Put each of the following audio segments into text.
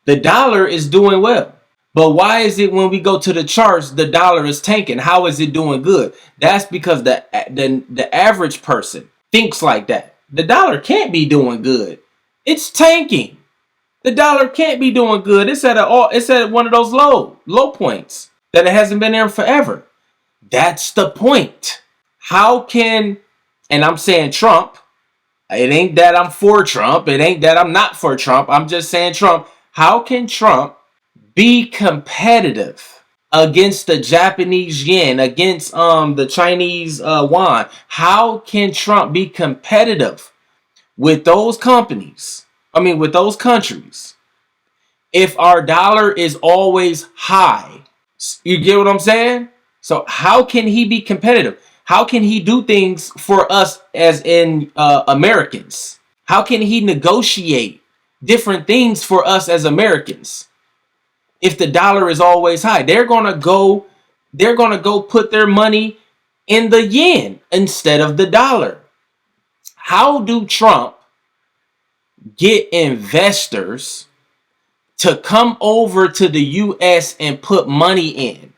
The dollar is doing well. But why is it when we go to the charts, the dollar is tanking? How is it doing good? That's because the average person thinks like that. The dollar can't be doing good. It's tanking. The dollar can't be doing good. It's at one of those low points that it hasn't been there forever. That's the point. How can, and I'm saying Trump, it ain't that I'm for Trump. It ain't that I'm not for Trump. I'm just saying Trump. How can Trump be competitive against the Japanese yen, against the Chinese yuan? How can Trump be competitive with those companies? With those countries, if our dollar is always high? You get what I'm saying? So how can he be competitive? How can he do things for us as in Americans? How can he negotiate different things for us as Americans? If the dollar is always high, they're gonna go put their money in the yen instead of the dollar. How do Trump get investors to come over to the US and put money in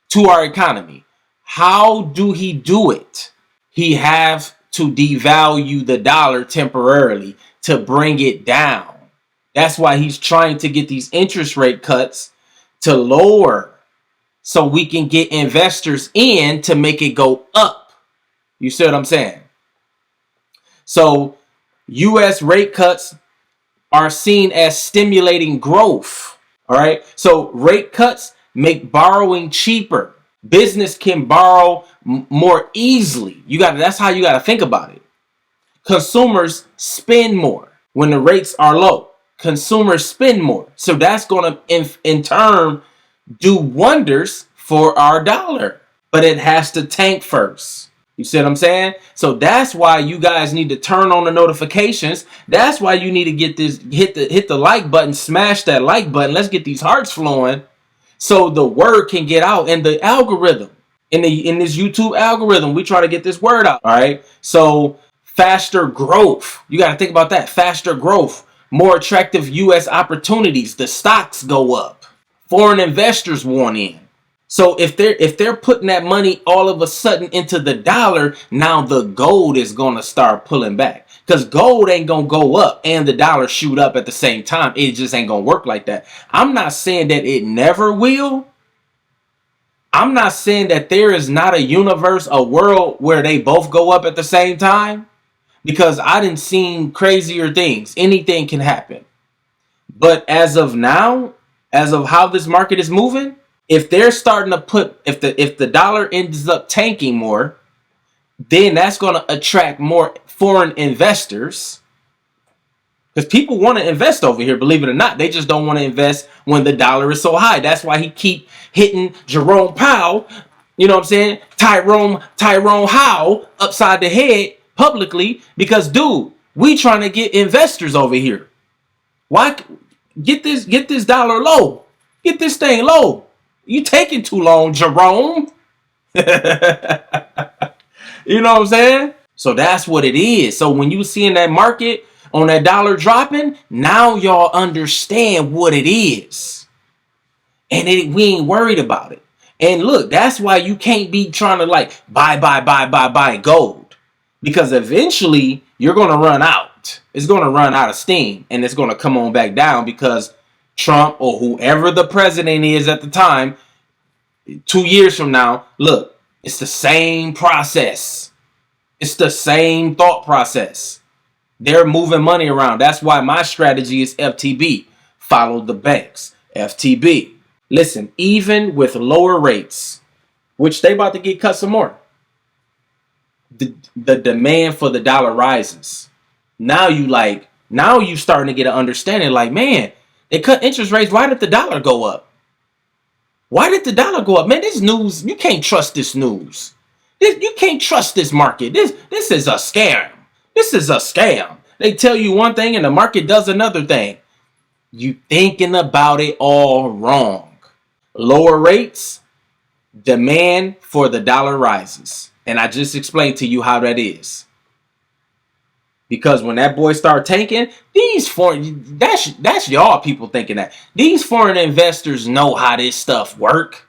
to our economy? How do he do it? He have to devalue the dollar temporarily to bring it down. That's why he's trying to get these interest rate cuts to lower so we can get investors in to make it go up. You see what I'm saying? So US rate cuts are seen as stimulating growth. All right. So rate cuts make borrowing cheaper. Business can borrow more easily. That's how you got to think about it. Consumers spend more when the rates are low. Consumers spend more. So that's going to in turn do wonders for our dollar. But it has to tank first. You see what I'm saying? So that's why you guys need to turn on the notifications. That's why you need to get this, hit the like button, smash that like button. Let's get these hearts flowing so the word can get out. And the algorithm, in this YouTube algorithm, we try to get this word out. All right. So faster growth. You got to think about that. Faster growth, more attractive US opportunities. The stocks go up. Foreign investors want in. So if they're putting that money all of a sudden into the dollar, now the gold is going to start pulling back, because gold ain't going to go up and the dollar shoot up at the same time. It just ain't going to work like that. I'm not saying that it never will. I'm not saying that there is not a universe, a world where they both go up at the same time, because I didn't see crazier things. Anything can happen. But as of now, as of how this market is moving, if they're starting to put, if the dollar ends up tanking more, then that's going to attract more foreign investors, because people want to invest over here, believe it or not. They just don't want to invest when the dollar is so high. That's why he keep hitting Jerome Powell, you know what I'm saying, Tyrone Howe upside the head publicly, because dude, we trying to get investors over here. Why get this dollar low? Get this thing low. You taking too long, Jerome. You know what I'm saying? So that's what it is. So when you see in that market on that dollar dropping, now y'all understand what it is. And we ain't worried about it. And look, that's why you can't be trying to like buy gold. Because eventually you're going to run out. It's going to run out of steam. And it's going to come on back down, because Trump or whoever the president is at the time, 2 years from now, look, it's the same process. It's the same thought process. They're moving money around. That's why my strategy is FTB. Follow the banks. FTB. Listen, even with lower rates, which they about to get cut some more, the demand for the dollar rises. Now you starting to get an understanding, like, man, they cut interest rates. Why did the dollar go up? Why did the dollar go up? Man, this news, you can't trust this news. You can't trust this market. This is a scam. This is a scam. They tell you one thing and the market does another thing. You thinking about it all wrong. Lower rates, demand for the dollar rises. And I just explained to you how that is. Because when that boy start tanking, these foreign, that's y'all people thinking that. These foreign investors know how this stuff work.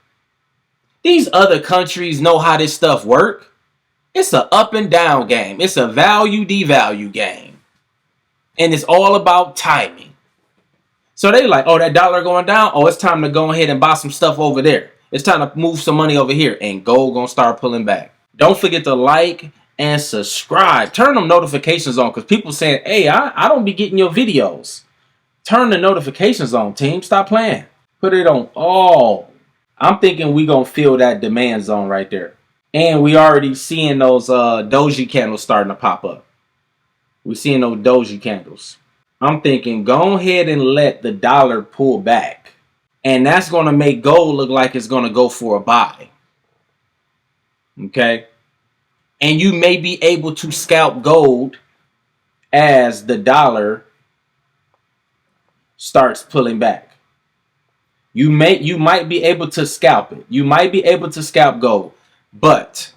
These other countries know how this stuff work. It's a up and down game. It's a value devalue game. And it's all about timing. So they like, oh, that dollar going down. Oh, it's time to go ahead and buy some stuff over there. It's time to move some money over here. And gold gonna start pulling back. Don't forget to like and subscribe. Turn them notifications on, because people saying, hey, I don't be getting your videos. Turn the notifications on, team. Stop playing. Put it on all. I'm thinking we gonna feel that demand zone right there. And we already seeing those doji candles starting to pop up. We seeing those doji candles. I'm thinking go ahead and let the dollar pull back. And that's going to make gold look like it's going to go for a buy. Okay? And you may be able to scalp gold as the dollar starts pulling back. You might be able to scalp it. You might be able to scalp gold. But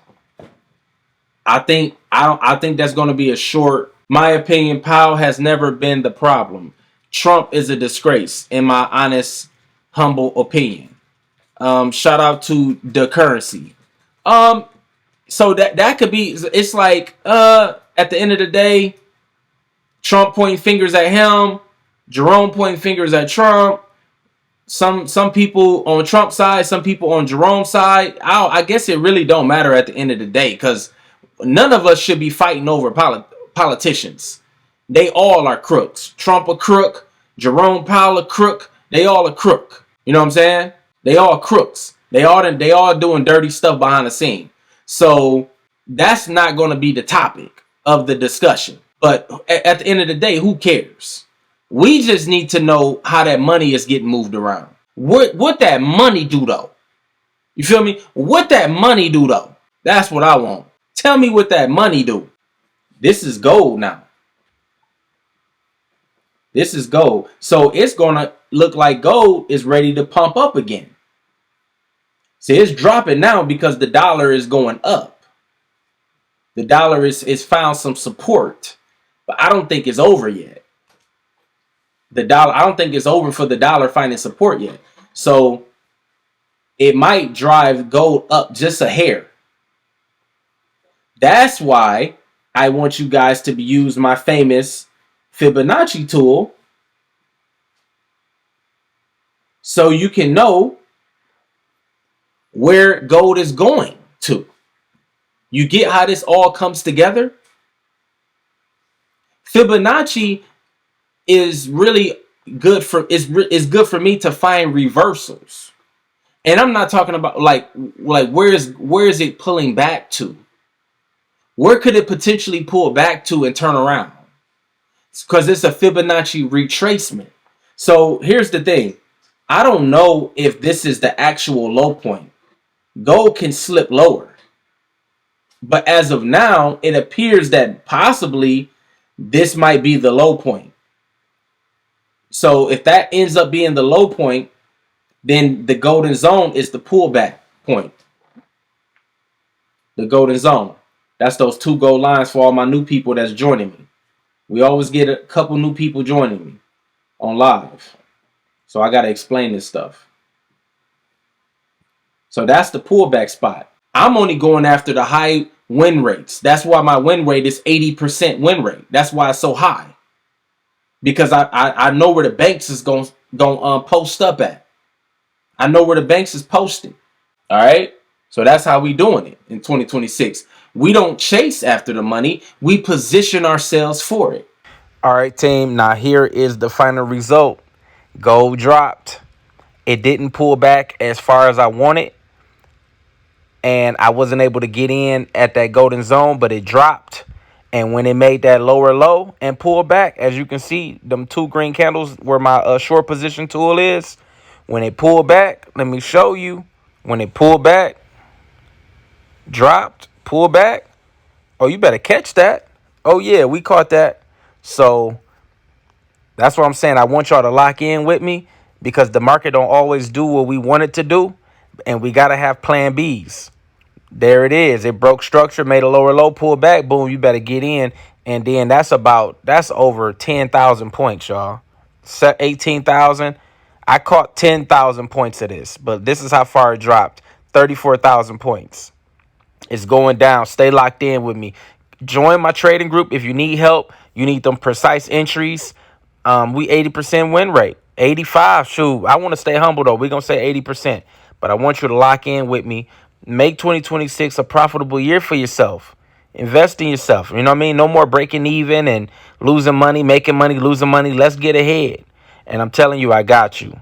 I think that's going to be a short. My opinion, Powell has never been the problem. Trump is a disgrace, in my honest, humble opinion. Shout out to the currency. So that could be. It's like at the end of the day, Trump pointing fingers at him, Jerome pointing fingers at Trump. Some people on Trump's side, some people on Jerome's side. I guess it really don't matter at the end of the day, because none of us should be fighting over politicians. They all are crooks. Trump a crook, Jerome Powell a crook. They all a crook. You know what I'm saying? They all crooks. They all doing dirty stuff behind the scene. So that's not going to be the topic of the discussion. But at the end of the day, who cares? We just need to know how that money is getting moved around. What that money do though? You feel me? What that money do though? That's what I want. Tell me what that money do. This is gold now. This is gold. So it's going to look like gold is ready to pump up again. See, it's dropping now because the dollar is going up. The dollar is found some support. But I don't think it's over yet. I don't think it's over for the dollar finding support yet. So it might drive gold up just a hair. That's why I want you guys to use my famous Fibonacci tool so you can know where gold is going to. You get how this all comes together? Fibonacci is really good for is good for me to find reversals. And I'm not talking about like where is it pulling back to? Where could it potentially pull back to and turn around? Because it's a Fibonacci retracement. So here's the thing. I don't know if this is the actual low point. Gold can slip lower. But as of now, it appears that possibly this might be the low point. So if that ends up being the low point, then the golden zone is the pullback point. The golden zone. That's those two gold lines for all my new people that's joining me. We always get a couple new people joining me on live. So I got to explain this stuff. So that's the pullback spot. I'm only going after the high win rates. That's why my win rate is 80% win rate. That's why it's so high. Because I know where the banks is going post up at. I know where the banks is posted. All right. So that's how we doing it in 2026. We don't chase after the money. We position ourselves for it. All right, team. Now here is the final result. Gold dropped. It didn't pull back as far as I wanted. And I wasn't able to get in at that golden zone, but it dropped. And when it made that lower low and pulled back, as you can see, them two green candles where my short position tool is, when it pulled back, let me show you. When it pulled back, dropped, pulled back. Oh, you better catch that. Oh, yeah, we caught that. So that's what I'm saying. I want y'all to lock in with me because the market don't always do what we want it to do. And we got to have plan Bs. There it is. It broke structure, made a lower low, pulled back. Boom, you better get in And then that's over 10,000 points, y'all. 18,000. I caught 10,000 points of this, but this is how far it dropped. 34,000 points. It's going down. Stay locked in with me. Join my trading group if you need help. You need them precise entries. We 80% win rate. 85. Shoot, I want to stay humble though. We're gonna say 80%, but I want you to lock in with me. Make 2026 a profitable year for yourself. Invest in yourself. You know what I mean? No more breaking even and losing money, making money, losing money. Let's get ahead. And I'm telling you, I got you.